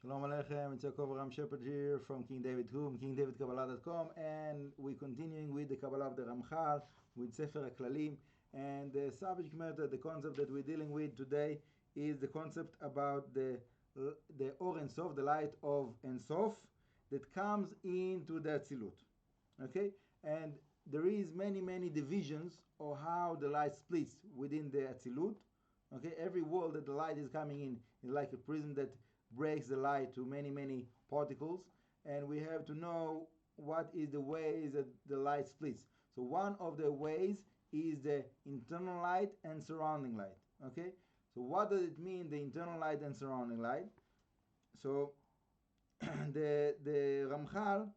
Shalom Aleichem, it's Rabbi Shepherd here from King David Home, KingDavidKabbalah.com, and we're continuing with the Kabbalah of the RaMHaL with Sefer Haklalim. And the subject matter, the concept that we're dealing with today is the concept about the Ein Sof, the light of Ein Sof that comes into the Atzilut. Okay, and there is many divisions of how the light splits within the Atzilut. Okay, every world that the light is coming in is like a prism that breaks the light to many particles, and we have to know what is the ways that the light splits. So one of the ways is the internal light and surrounding light. Okay, so what does it mean, the internal light and surrounding light? So the RaMHaL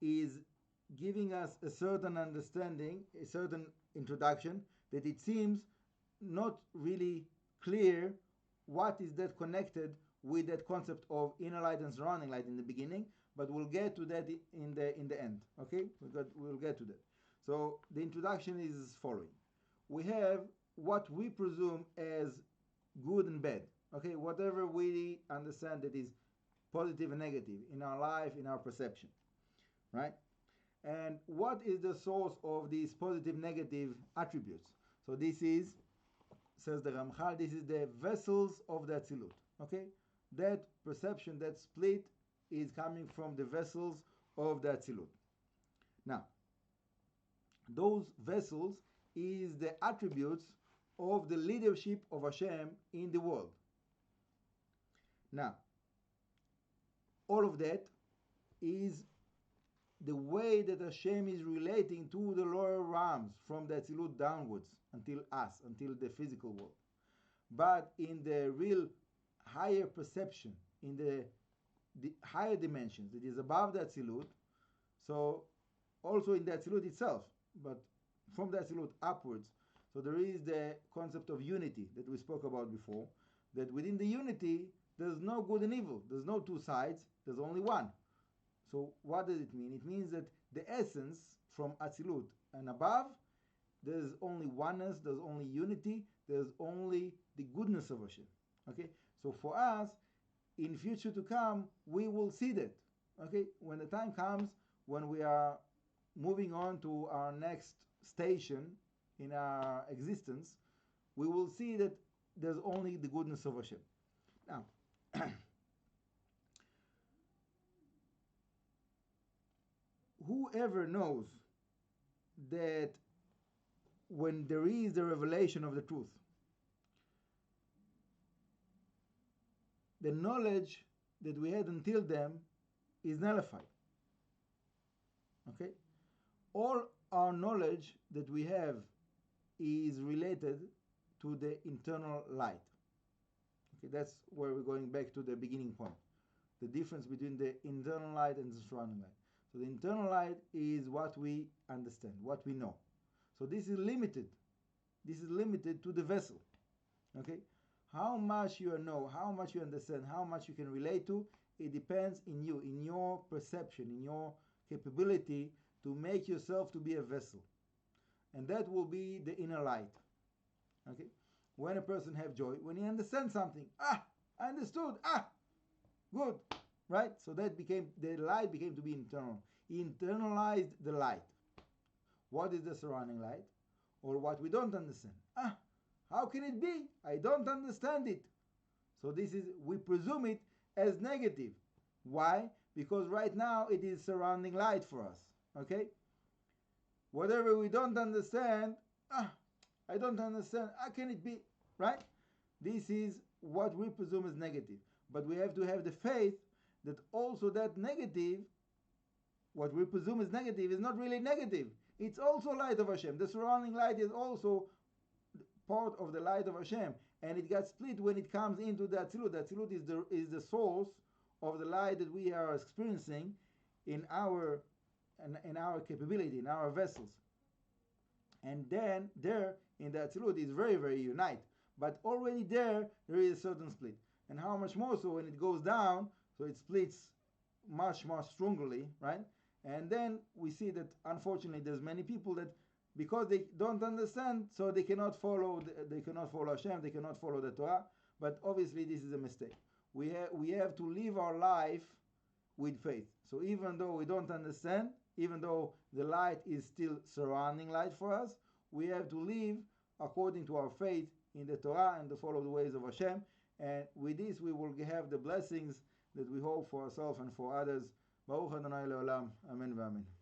is giving us a certain understanding, a certain introduction, that it seems not really clear what is that connected with that concept of inner light and surrounding light in the beginning, but we'll get to that in the end. Okay, we'll get to that. So the introduction is following. We have what we presume as good and bad. Okay, whatever we understand that is positive and negative in our life, in our perception, right? And what is the source of these positive negative attributes? So this is, says the RaMHaL, this is the vessels of the Atzilut. Okay, that perception, that split is coming from the vessels of the Atzilut. Now, those vessels is the attributes of the leadership of Hashem in the world. Now, all of that is the way that Hashem is relating to the lower realms from the Atzilut downwards until us, until the physical world. But in the real higher perception, in the higher dimensions that is above the Atzilut, so also in the Atzilut itself, but from the Atzilut upwards, so there is the concept of unity that we spoke about before, that within the unity there's no good and evil, there's no two sides, there's only one. So what does it mean? It means that the essence from Atzilut and above, there's only oneness, there's only unity, there's only the goodness of Hashem. Okay, so for us, in future to come, we will see that. Okay, when the time comes, when we are moving on to our next station in our existence, we will see that there's only the goodness of Hashem. Now, whoever knows that when there is the revelation of the truth, the knowledge that we had until then is nullified. Okay? All our knowledge that we have is related to the internal light. Okay, that's where we're going back to the beginning point. The difference between the internal light and the surrounding light. So the internal light is what we understand, what we know. So this is limited. This is limited to the vessel. Okay? How much you know, how much you understand, how much you can relate to, it depends in you, in your perception, in your capability to make yourself to be a vessel. And that will be the inner light. Okay? When a person have joy, when he understands something, I understood, good. Right? So that became, the light became to be internal. He internalized the light. What is the surrounding light? Or what we don't understand. How can it be? I don't understand it. So this is, we presume it as negative. Why? Because right now it is surrounding light for us. Okay? Whatever we don't understand, I don't understand. How can it be? Right? This is what we presume is negative. But we have to have the faith that also that negative, what we presume is negative, is not really negative. It's also light of Hashem. The surrounding light is also part of the light of Hashem. And it got split when it comes into the Atzilut. The Atzilut is the source of the light that we are experiencing in our capability, in our vessels. And then there in the Atzilut is very unite. But already there is a certain split. And how much more so when it goes down, so it splits much strongly, right? And then we see that unfortunately there's many people that because they don't understand, so they cannot follow Hashem, they cannot follow the Torah. But obviously this is a mistake. we have to live our life with faith. So even though we don't understand, even though the light is still surrounding light for us, we have to live according to our faith in the Torah and to follow the ways of Hashem. And with this we will have the blessings that we hope for ourselves and for others. Baruch Adonai Le'olam. Amen v'amen.